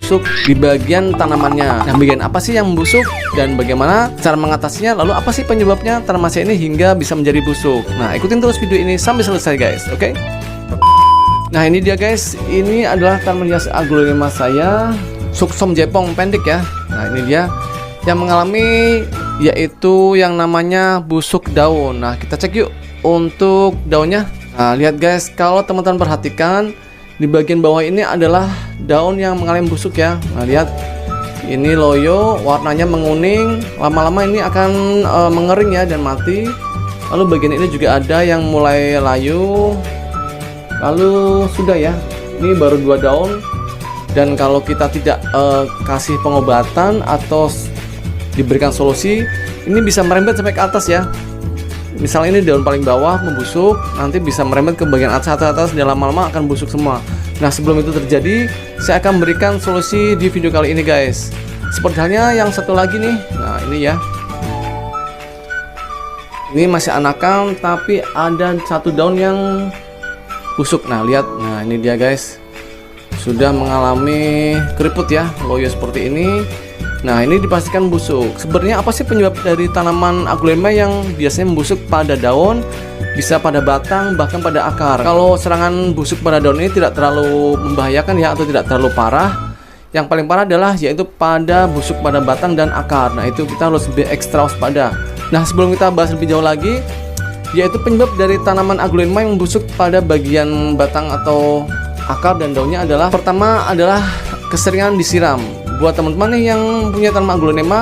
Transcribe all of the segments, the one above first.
busuk di bagian tanamannya. Nah, bagian apa sih yang membusuk dan bagaimana cara mengatasinya? Lalu apa sih penyebabnya tanaman saya ini hingga bisa menjadi busuk? Nah, ikutin terus video ini sampai selesai guys, oke? Nah, ini dia guys, ini adalah tanaman hias aglonema saya, Suksom Jepong pendek ya. Nah, ini dia yang mengalami yaitu yang namanya busuk daun. Nah, kita cek yuk untuk daunnya. Nah, lihat guys, kalau teman-teman perhatikan di bagian bawah ini adalah daun yang mengalami busuk ya. Nah, lihat ini loyo, warnanya menguning, lama-lama ini akan mengering ya dan mati. Lalu bagian ini juga ada yang mulai layu. Lalu sudah ya, ini baru 2 daun. Dan kalau kita tidak kasih pengobatan atau diberikan solusi, ini bisa merembet sampai ke atas ya. Misalnya ini daun paling bawah membusuk, nanti bisa merembet ke bagian atas dan lama-lama akan busuk semua. Nah, sebelum itu terjadi, saya akan memberikan solusi di video kali ini guys. Seperti halnya yang satu lagi nih. Nah, ini ya. Ini masih anakan tapi ada satu daun yang busuk. Nah, lihat. Nah, ini dia guys. Sudah mengalami keriput ya, loyo seperti ini. Nah, ini dipastikan busuk. Sebenarnya apa sih penyebab dari tanaman aglonema yang biasanya membusuk pada daun, bisa pada batang, bahkan pada akar? Kalau serangan busuk pada daun ini tidak terlalu membahayakan ya, atau tidak terlalu parah. Yang paling parah adalah yaitu pada busuk pada batang dan akar. Nah, itu kita harus lebih ekstra waspada. Nah, sebelum kita bahas lebih jauh lagi, yaitu penyebab dari tanaman aglonema yang membusuk pada bagian batang atau akar dan daunnya adalah, pertama adalah keseringan disiram. Buat teman-teman nih yang punya tanaman aglonema,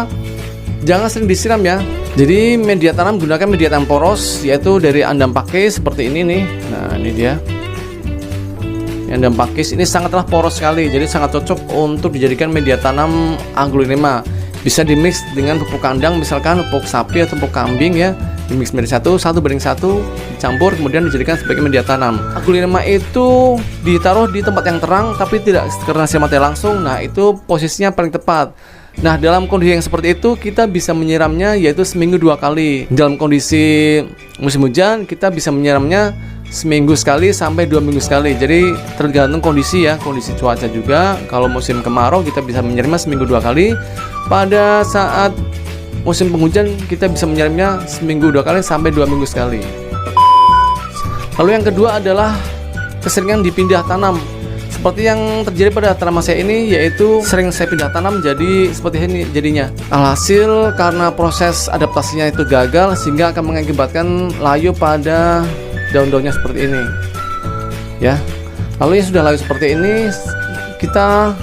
jangan sering disiram ya. Jadi media tanam, gunakan media tanam poros, yaitu dari andam pakis seperti ini nih. Nah, ini dia. Andam pakis ini sangatlah poros sekali, jadi sangat cocok untuk dijadikan media tanam aglonema. Bisa dimix dengan pupuk kandang, misalkan pupuk sapi atau pupuk kambing ya. Dimix menjadi 1:1, dicampur kemudian dijadikan sebagai media tanam. Aglonema itu ditaruh di tempat yang terang tapi tidak karena sinar matahari langsung. Nah, itu posisinya paling tepat. Nah, dalam kondisi yang seperti itu kita bisa menyiramnya yaitu seminggu 2 kali. Dalam kondisi musim hujan kita bisa menyiramnya seminggu sekali sampai 2 minggu sekali. Jadi tergantung kondisi ya, kondisi cuaca juga. Kalau musim kemarau kita bisa menyiramnya seminggu 2 kali. Pada saat musim penghujan kita bisa menyiramnya seminggu 2 kali sampai 2 minggu sekali. Lalu yang kedua adalah keseringan dipindah tanam. Seperti yang terjadi pada tanaman saya ini, yaitu sering saya pindah tanam jadi seperti ini jadinya. Alhasil karena proses adaptasinya itu gagal sehingga akan mengakibatkan layu pada daun-daunnya seperti ini. Ya. Lalu yang sudah layu seperti ini, kita